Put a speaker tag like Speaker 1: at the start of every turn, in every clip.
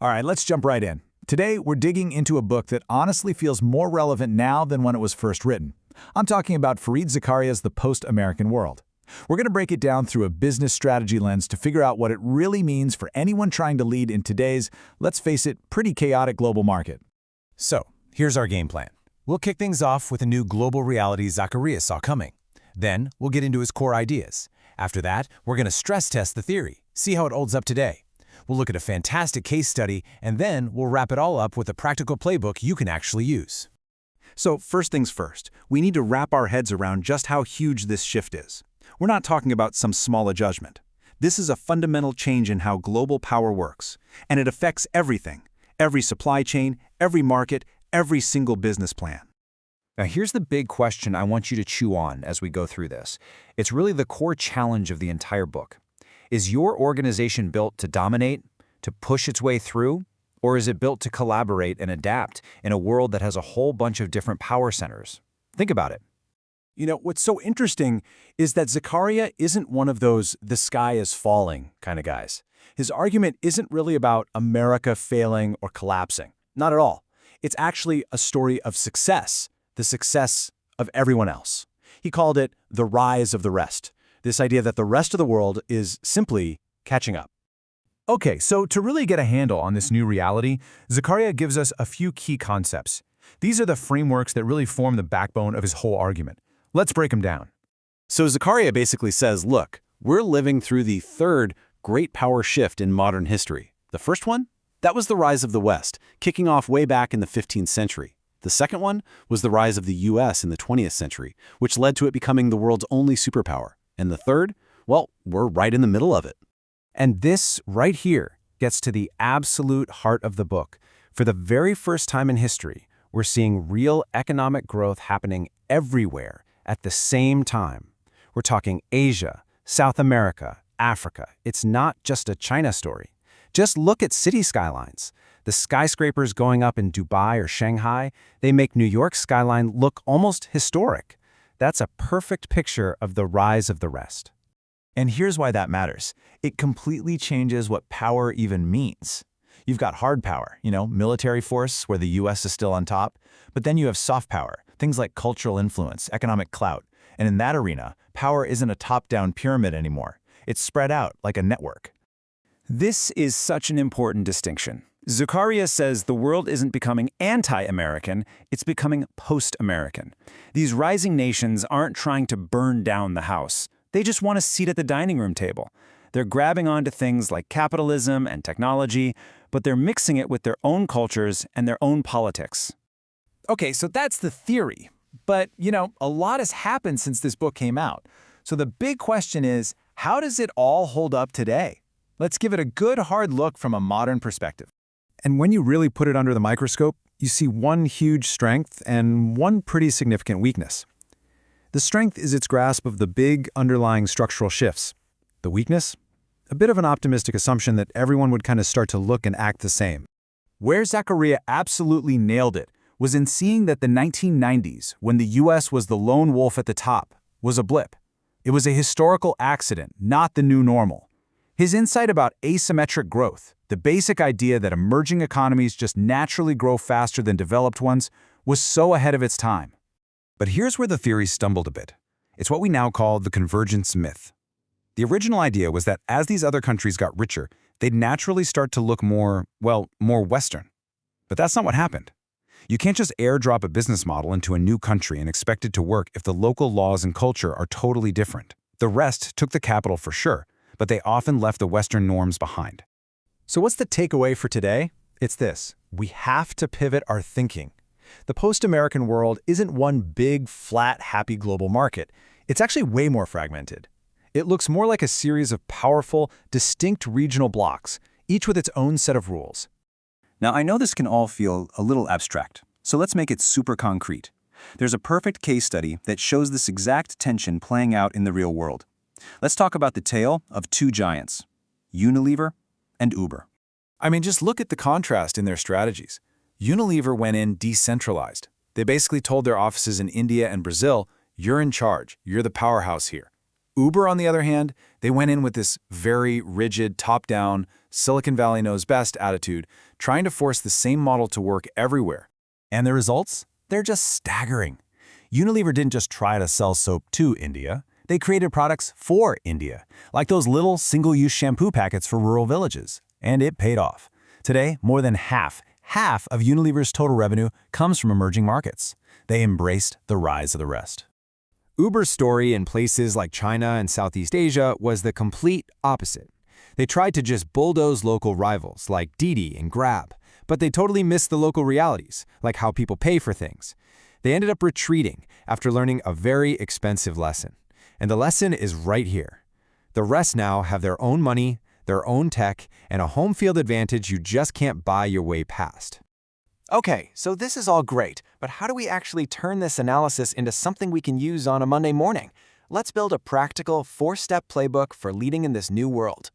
Speaker 1: All right, let's jump right in. Today, we're digging into a book that honestly feels more relevant now than when it was first written. I'm talking about Fareed Zakaria's The Post-American World. We're going to break it down through a business strategy lens to figure out what it really means for anyone trying to lead in today's, let's face it, pretty chaotic global market.
Speaker 2: So, here's our game plan. We'll kick things off with a new global reality Zakaria saw coming. Then, we'll get into his core ideas. After that, we're going to stress test the theory, see how it holds up today. We'll look at a fantastic case study, and then we'll wrap it all up with a practical playbook you can actually use.
Speaker 3: So first things first, we need to wrap our heads around just how huge this shift is. We're not talking about some small adjustment. This is a fundamental change in how global power works, and it affects everything, every supply chain, every market, every single business plan.
Speaker 4: Now here's the big question I want you to chew on as we go through this. It's really the core challenge of the entire book. Is your organization built to dominate, to push its way through, or is it built to collaborate and adapt in a world that has a whole bunch of different power centers? Think about it.
Speaker 1: You know, what's so interesting is that Zakaria isn't one of those the sky is falling kind of guys. His argument isn't really about America failing or collapsing. Not at all. It's actually a story of success, the success of everyone else. He called it the rise of the rest. This idea that the rest of the world is simply catching up.
Speaker 2: Okay, so to really get a handle on this new reality, Zakaria gives us a few key concepts. These are the frameworks that really form the backbone of his whole argument. Let's break them down.
Speaker 3: So Zakaria basically says, look, we're living through the third great power shift in modern history. The first one? That was the rise of the West, kicking off way back in the 15th century. The second one was the rise of the US in the 20th century, which led to it becoming the world's only superpower. And the third? Well, we're right in the middle of it.
Speaker 4: And this right here gets to the absolute heart of the book. For the very first time in history, we're seeing real economic growth happening everywhere at the same time. We're talking Asia, South America, Africa. It's not just a China story. Just look at city skylines. The skyscrapers going up in Dubai or Shanghai, they make New York's skyline look almost historic. That's a perfect picture of the rise of the rest.
Speaker 1: And here's why that matters. It completely changes what power even means. You've got hard power, military force where the US is still on top, but then you have soft power, things like cultural influence, economic clout. And in that arena, power isn't a top-down pyramid anymore. It's spread out like a network.
Speaker 4: This is such an important distinction. Zakaria says the world isn't becoming anti-American, it's becoming post-American. These rising nations aren't trying to burn down the house. They just want a seat at the dining room table. They're grabbing onto things like capitalism and technology, but they're mixing it with their own cultures and their own politics.
Speaker 1: Okay, so that's the theory. But, a lot has happened since this book came out. So the big question is, how does it all hold up today? Let's give it a good hard look from a modern perspective.
Speaker 3: And when you really put it under the microscope, you see one huge strength and one pretty significant weakness. The strength is its grasp of the big underlying structural shifts. The weakness? A bit of an optimistic assumption that everyone would kind of start to look and act the same.
Speaker 1: Where Zakaria absolutely nailed it was in seeing that the 1990s, when the US was the lone wolf at the top, was a blip. It was a historical accident, not the new normal. His insight about asymmetric growth, the basic idea that emerging economies just naturally grow faster than developed ones, was so ahead of its time.
Speaker 3: But here's where the theory stumbled a bit. It's what we now call the convergence myth. The original idea was that as these other countries got richer, they'd naturally start to look more Western. But that's not what happened. You can't just airdrop a business model into a new country and expect it to work if the local laws and culture are totally different. The rest took the capital for sure, but they often left the Western norms behind.
Speaker 1: So what's the takeaway for today? It's this: we have to pivot our thinking. The post-American world isn't one big, flat, happy global market. It's actually way more fragmented. It looks more like a series of powerful, distinct regional blocks, each with its own set of rules.
Speaker 3: Now, I know this can all feel a little abstract, so let's make it super concrete. There's a perfect case study that shows this exact tension playing out in the real world. Let's talk about the tale of two giants, Unilever and Uber.
Speaker 1: I mean, just look at the contrast in their strategies. Unilever went in decentralized. They basically told their offices in India and Brazil, you're in charge, you're the powerhouse here.
Speaker 3: Uber, on the other hand, they went in with this very rigid, top-down, Silicon Valley knows best attitude, trying to force the same model to work everywhere.
Speaker 2: And the results? They're just staggering. Unilever didn't just try to sell soap to India. They created products for India, like those little single-use shampoo packets for rural villages. And it paid off. Today, more than half of Unilever's total revenue comes from emerging markets. They embraced the rise of the rest.
Speaker 4: Uber's story in places like China and Southeast Asia was the complete opposite. They tried to just bulldoze local rivals like Didi and Grab, but they totally missed the local realities, like how people pay for things. They ended up retreating after learning a very expensive lesson. And the lesson is right here. The rest now have their own money, their own tech, and a home field advantage you just can't buy your way past. Okay, so this is all great, but how do we actually turn this analysis into something we can use on a Monday morning? Let's build a practical 4-step playbook for leading in this new world.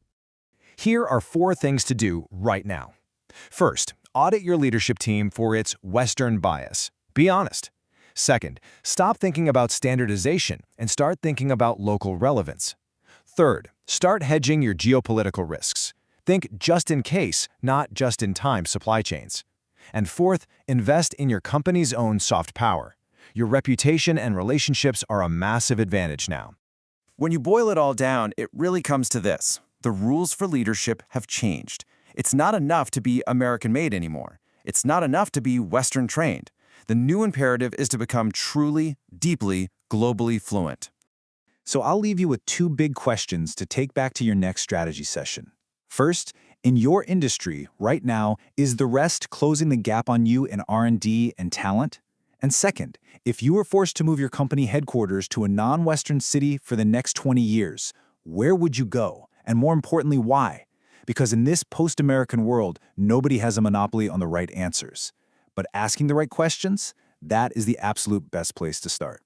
Speaker 3: Here are 4 things to do right now. First, audit your leadership team for its Western bias. Be honest. Second, stop thinking about standardization and start thinking about local relevance. Third, start hedging your geopolitical risks. Think just in case, not just in time supply chains. And fourth, invest in your company's own soft power. Your reputation and relationships are a massive advantage now.
Speaker 1: When you boil it all down, it really comes to this. The rules for leadership have changed. It's not enough to be American-made anymore. It's not enough to be Western-trained. The new imperative is to become truly, deeply, globally fluent.
Speaker 5: So I'll leave you with 2 big questions to take back to your next strategy session. First, in your industry right now, is the rest closing the gap on you in R&D and talent? And second, if you were forced to move your company headquarters to a non-Western city for the next 20 years, where would you go? And more importantly, why? Because in this post-American world, nobody has a monopoly on the right answers. But asking the right questions, that is the absolute best place to start.